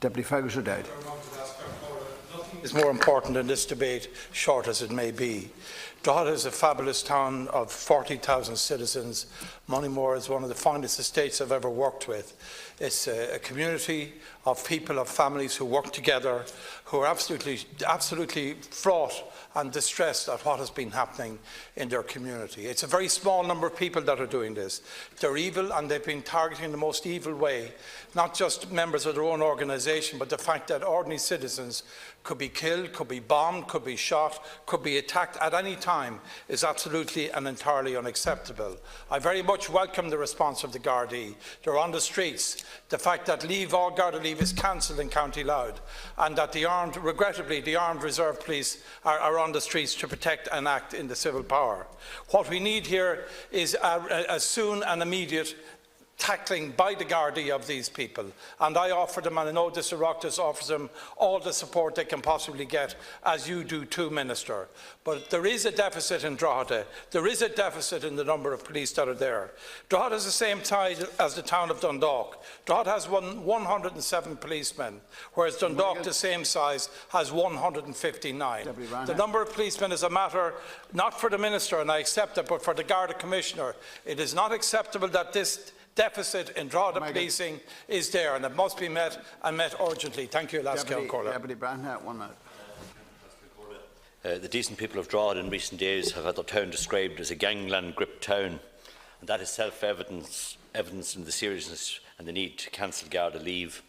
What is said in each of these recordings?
Deputy Fergus or Dáil. Nothing is more important in this debate, short as it may be. Drogheda is a fabulous town of 40,000 citizens. Moneymore is one of the finest estates I've ever worked with. It's a community of people, of families who work together, who are absolutely fraught and distressed at what has been happening in their community. It's a very small number of people that are doing this. They're evil, and they've been targeting the most evil way, not just members of their own organisation, but the fact that ordinary citizens could be killed, could be bombed, could be shot, could be attacked at any time is absolutely and entirely unacceptable. I very much welcome the response of the Gardaí. They're on the streets. The fact that all Garda leave is cancelled in County Louth, and that regrettably, the armed reserve police are on the streets to protect and act in the civil power. What we need here is a soon and immediate tackling by the Gardaí of these people, and I offer them, and I know this Oireachtas offers them, all the support they can possibly get, as you do too, Minister. But there is a deficit in Drogheda. There is a deficit in the number of police that are there. Drogheda is the same size as the town of Dundalk. Drogheda has 107 policemen, whereas Dundalk, the same size, has 159. The number of policemen is a matter not for the Minister, and I accept it, but for the Garda Commissioner. It is not acceptable that this deficit in Drogheda policing is there, and it must be met, and met urgently. Thank you, Deputy Breathnach, 1 minute. The decent people of Drogheda in recent days have had their town described as a gangland-gripped town, and that is self-evidence in the seriousness and the need to cancel Garda leave.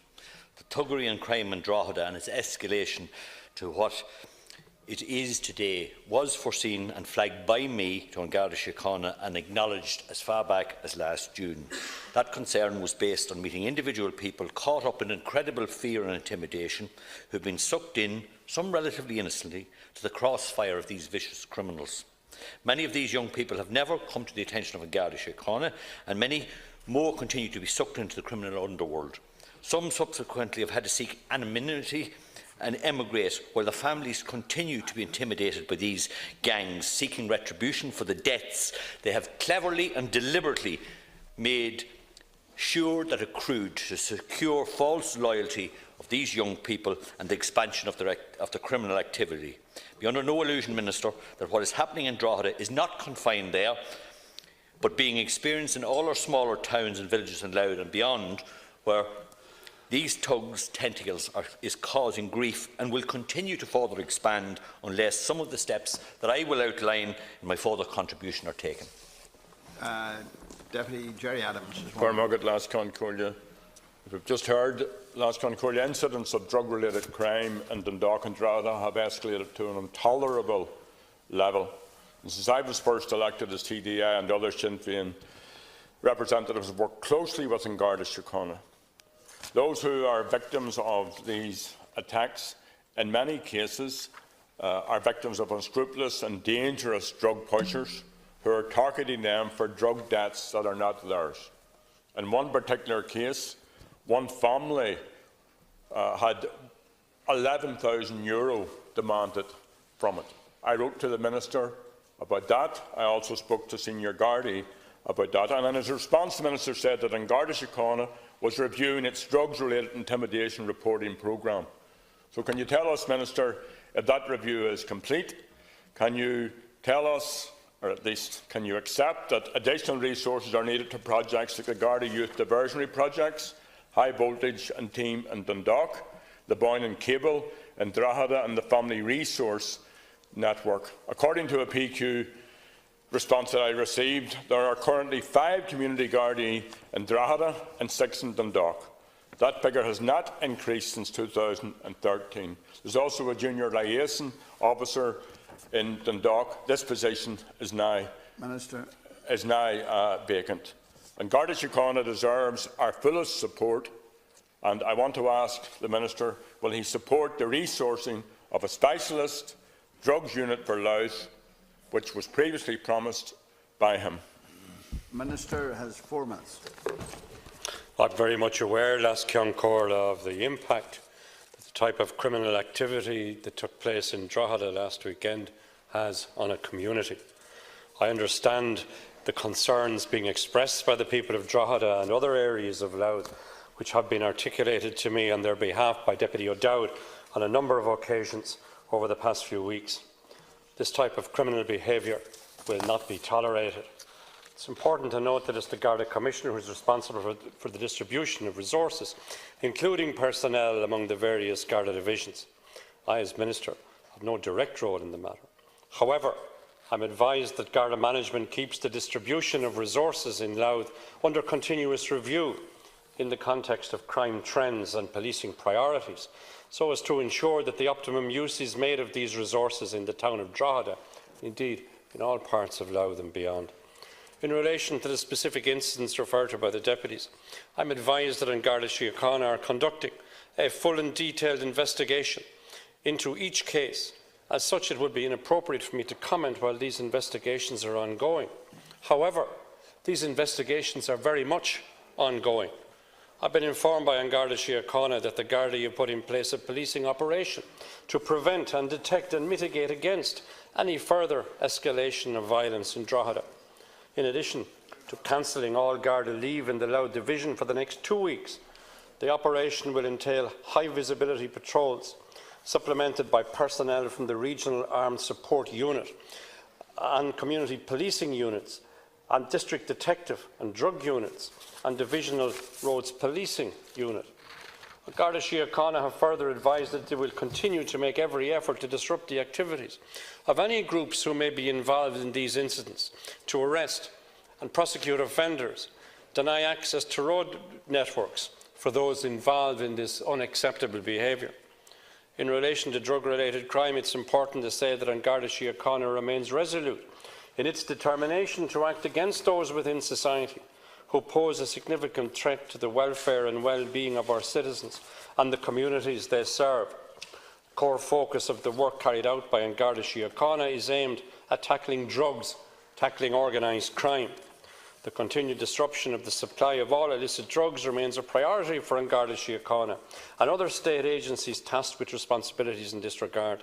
The thuggery and crime in Drogheda and its escalation to what it is today was foreseen and flagged by me to Garda Síochána and acknowledged as far back as last June. That concern was based on meeting individual people caught up in incredible fear and intimidation who have been sucked in, some relatively innocently, to the crossfire of these vicious criminals. Many of these young people have never come to the attention of Garda Síochána, and many more continue to be sucked into the criminal underworld. Some subsequently have had to seek anonymity and emigrate, while the families continue to be intimidated by these gangs seeking retribution for the deaths they have cleverly and deliberately made sure that accrued to secure false loyalty of these young people and the expansion of the criminal activity. Be under no illusion, Minister, that what is happening in Drogheda is not confined there, but being experienced in all our smaller towns and villages in Louth and beyond, where these thugs' tentacles is causing grief and will continue to further expand unless some of the steps that I will outline in my further contribution are taken. Deputy Gerry Adams. We've just heard last Concordia incidents of drug-related crime in Dundalk and Drogheda have escalated to an intolerable level. And since I was first elected as TDI and other Sinn Féin representatives have worked closely with Garda Síochána. Those who are victims of these attacks, in many cases, are victims of unscrupulous and dangerous drug pushers who are targeting them for drug debts that are not theirs. In one particular case, one family had €11,000 demanded from it. I wrote to the Minister about that. I also spoke to Senior Gardaí about that. And in his response, the Minister said that Garda Síochána was reviewing its drugs-related intimidation reporting programme. So can you tell us, Minister, if that review is complete? Can you tell us, or at least can you accept, that additional resources are needed to projects like the Garda Youth Diversionary Projects, High Voltage and Team in Dundalk, the Boyne and Cable in Drogheda and the Family Resource Network? According to a PQ response that I received, there are currently 5 community Gardaí in Drogheda and 6 in Dundalk. That figure has not increased since 2013. There's also a junior liaison officer in Dundalk. This position is now vacant. And Garda Síochána deserves our fullest support, and I want to ask the Minister, will he support the resourcing of a specialist drugs unit for Louth, which was previously promised by him? Minister has 4 minutes. I'm very much aware, last Ceann of the impact that the type of criminal activity that took place in Drogheda last weekend has on a community. I understand the concerns being expressed by the people of Drogheda and other areas of Louth which have been articulated to me on their behalf by Deputy O'Dowd on a number of occasions over the past few weeks. This type of criminal behaviour will not be tolerated. It's important to note that it's the Garda Commissioner who is responsible for the distribution of resources, including personnel among the various Garda divisions. I, as Minister, have no direct role in the matter. However, I am advised that Garda management keeps the distribution of resources in Louth under continuous review in the context of crime trends and policing priorities, so as to ensure that the optimum use is made of these resources in the town of Drogheda, indeed in all parts of Louth and beyond. In relation to the specific incidents referred to by the deputies, I am advised that Garda Síochána are conducting a full and detailed investigation into each case. As such, it would be inappropriate for me to comment while these investigations are ongoing. However, these investigations are very much ongoing. I have been informed by Garda Síochána that the Garda have put in place a policing operation to prevent and detect and mitigate against any further escalation of violence in Drogheda. In addition to cancelling all Garda leave in the Louth division for the next 2 weeks, the operation will entail high-visibility patrols, supplemented by personnel from the Regional Armed Support Unit and community policing units and district detective and drug units and divisional roads policing unit. Garda Síochána have further advised that they will continue to make every effort to disrupt the activities of any groups who may be involved in these incidents, to arrest and prosecute offenders, deny access to road networks for those involved in this unacceptable behaviour. In relation to drug-related crime, it is important to say that Garda Síochána remains resolute in its determination to act against those within society who pose a significant threat to the welfare and well-being of our citizens and the communities they serve. The core focus of the work carried out by Garda Síochána is aimed at tackling drugs, tackling organised crime. The continued disruption of the supply of all illicit drugs remains a priority for Garda Síochána and other state agencies tasked with responsibilities in this regard.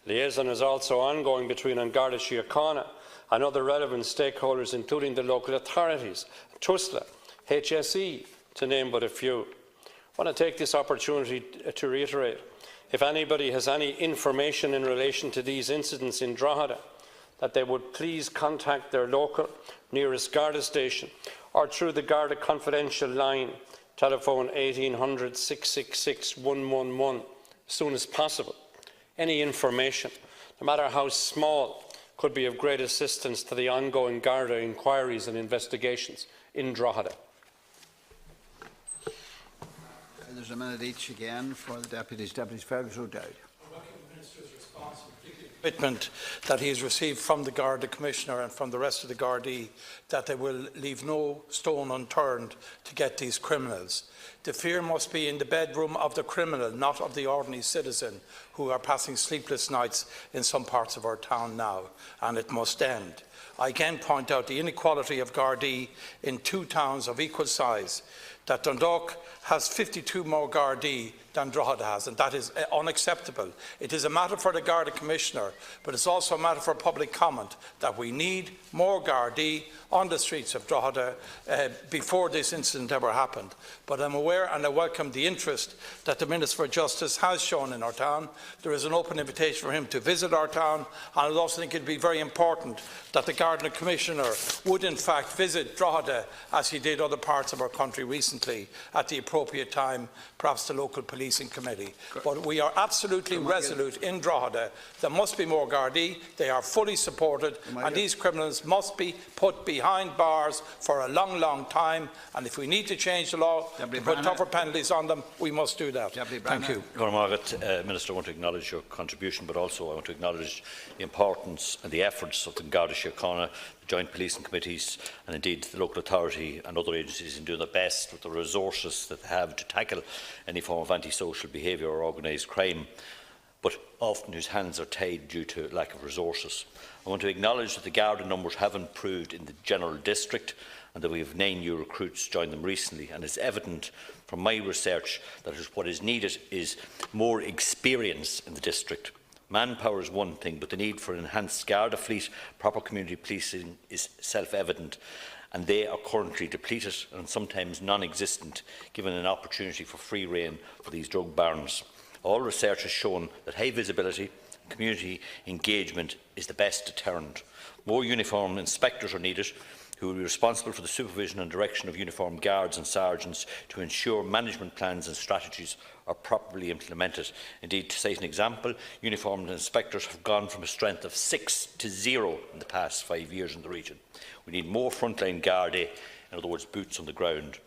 Liaison is also ongoing between Garda Síochána and other relevant stakeholders, including the local authorities, TUSLA, HSE, to name but a few. I want to take this opportunity to reiterate, if anybody has any information in relation to these incidents in Drogheda, that they would please contact their local nearest Garda station or through the Garda confidential line, telephone 1800 666 111, as soon as possible. Any information, no matter how small, could be of great assistance to the ongoing Garda inquiries and investigations in Drogheda. There's a minute each again for the deputies. Deputies Fergus, O'Dowd. Commitment that he has received from the Garda Commissioner and from the rest of the Gardaí that they will leave no stone unturned to get these criminals. The fear must be in the bedroom of the criminal, not of the ordinary citizen who are passing sleepless nights in some parts of our town now, and it must end. I again point out the inequality of Gardaí in two towns of equal size, that Dundalk has 52 more Gardaí than Drogheda has, and that is unacceptable. It is a matter for the Garda Commissioner, but it's also a matter for public comment that we need more Gardaí on the streets of Drogheda before this incident ever happened. But I'm aware and I welcome the interest that the Minister for Justice has shown in our town. There is an open invitation for him to visit our town, and I also think it would be very important that the Garda Commissioner would in fact visit Drogheda as he did other parts of our country recently at the appropriate time, perhaps the local policing committee. But we are absolutely resolute in Drogheda. There must be more Gardaí. They are fully supported, and these criminals must be put behind bars for a long, long time. And if we need to change the law to put tougher penalties on them, we must do that. Thank you. Minister, I want to acknowledge your contribution, but also I want to acknowledge the importance and the efforts of the Garda Síochána, the joint policing committees, and indeed the local authority and other agencies in doing their best with the resources that they have to tackle any form of antisocial behaviour or organised crime, but often whose hands are tied due to lack of resources. I want to acknowledge that the Garda numbers have improved in the general district and that we have 9 new recruits join them recently, and it's evident from my research that what is needed is more experience in the district. Manpower is one thing, but the need for an enhanced Garda fleet, proper community policing is self-evident. and they are currently depleted and sometimes non-existent, given an opportunity for free rein for these drug barons. All research has shown that high visibility and community engagement is the best deterrent. More uniformed inspectors are needed, who will be responsible for the supervision and direction of uniformed guards and sergeants to ensure management plans and strategies are properly implemented. Indeed, to cite an example, uniformed inspectors have gone from a strength of 6 to 0 in the past 5 years in the region. We need more frontline Garda, in other words, boots on the ground.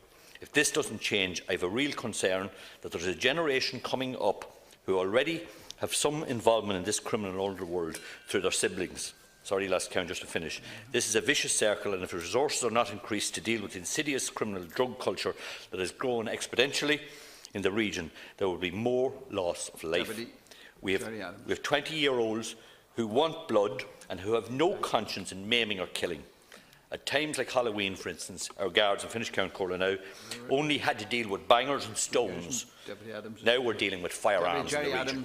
If this doesn't change, I have a real concern that there is a generation coming up who already have some involvement in this criminal underworld through their siblings. Sorry, last count, just to finish. This is a vicious circle, and if resources are not increased to deal with the insidious criminal drug culture that has grown exponentially in the region, there will be more loss of life. We have 20-year-olds who want blood and who have no conscience in maiming or killing. At times like Halloween, for instance, our guards in Finish Count Corla now only had to deal with bangers and stones. Now we're dealing with firearms in the region.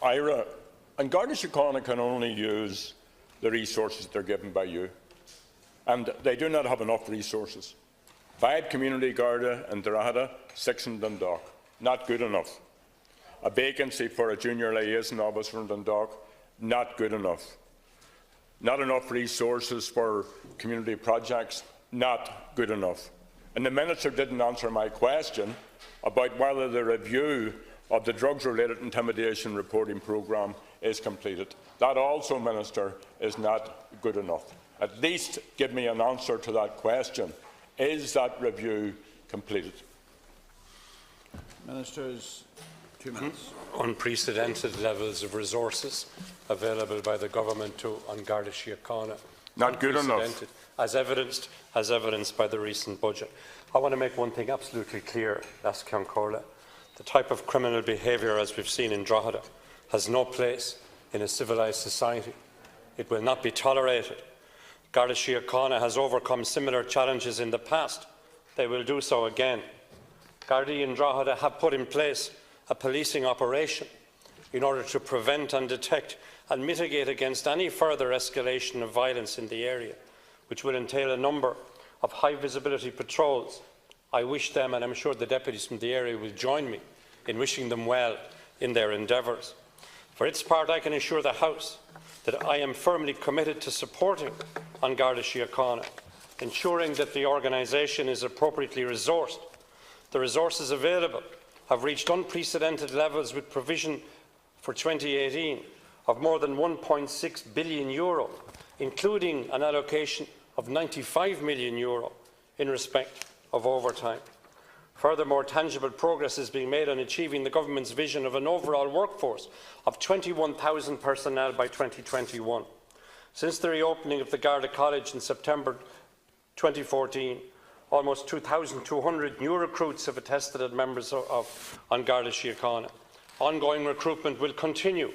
Ira, and Garda Síochána can only use the resources they're given by you, and they do not have enough resources. 5 community Garda in Drogheda, 6 in Dundalk. Not good enough. A vacancy for a junior liaison officer in Dundalk, not good enough. Not enough resources for community projects, not good enough. And the Minister didn't answer my question about whether the review of the drugs-related intimidation reporting programme is completed. That also, Minister, is not good enough. At least give me an answer to that question. Is that review completed? Ministers, 2 minutes. Unprecedented levels of resources available by the government on Garda Síochána. Not good enough. As evidenced by the recent budget. I want to make one thing absolutely clear, Lascian Corla. The type of criminal behaviour, as we've seen in Drogheda, has no place in a civilised society. It will not be tolerated. Garda Síochána has overcome similar challenges in the past. They will do so again. Gardaí in Drogheda have put in place a policing operation in order to prevent and detect and mitigate against any further escalation of violence in the area, which will entail a number of high-visibility patrols. I wish them, and I'm sure the deputies from the area will join me in wishing them well in their endeavours. For its part, I can assure the House that I am firmly committed to supporting on Garda Síochána, ensuring that the organisation is appropriately resourced. The resources available have reached unprecedented levels, with provision for 2018 of more than €1.6 billion, including an allocation of €95 million in respect of overtime. Furthermore, tangible progress is being made on achieving the government's vision of an overall workforce of 21,000 personnel by 2021. Since the reopening of the Garda College in September 2014, almost 2,200 new recruits have attested as members on Garda Síochána. Ongoing recruitment will continue.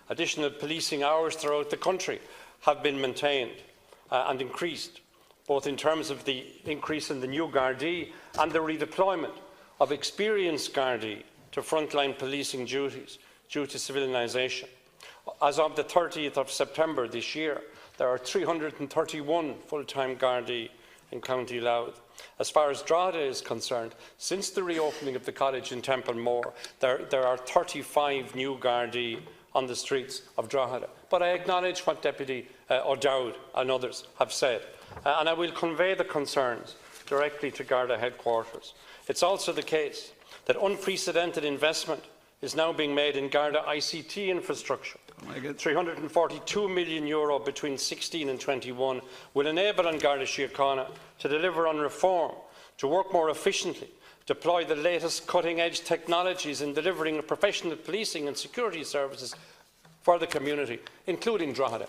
Additional policing hours throughout the country have been maintained and increased, both in terms of the increase in the new Gardaí and the redeployment of experienced Gardaí to frontline policing duties due to civilisation. As of the 30th of September this year, there are 331 full-time Gardaí in County Louth. As far as Drogheda is concerned, since the reopening of the college in Templemore, there are 35 new Gardaí on the streets of Drogheda. But I acknowledge what Deputy O'Dowd and others have said, and I will convey the concerns directly to Garda headquarters. It's also the case that unprecedented investment is now being made in Garda ICT infrastructure. €342 million between 16 and 21 will enable on Garda Síochána to deliver on reform, to work more efficiently, deploy the latest cutting-edge technologies in delivering professional policing and security services for the community, including Drogheda.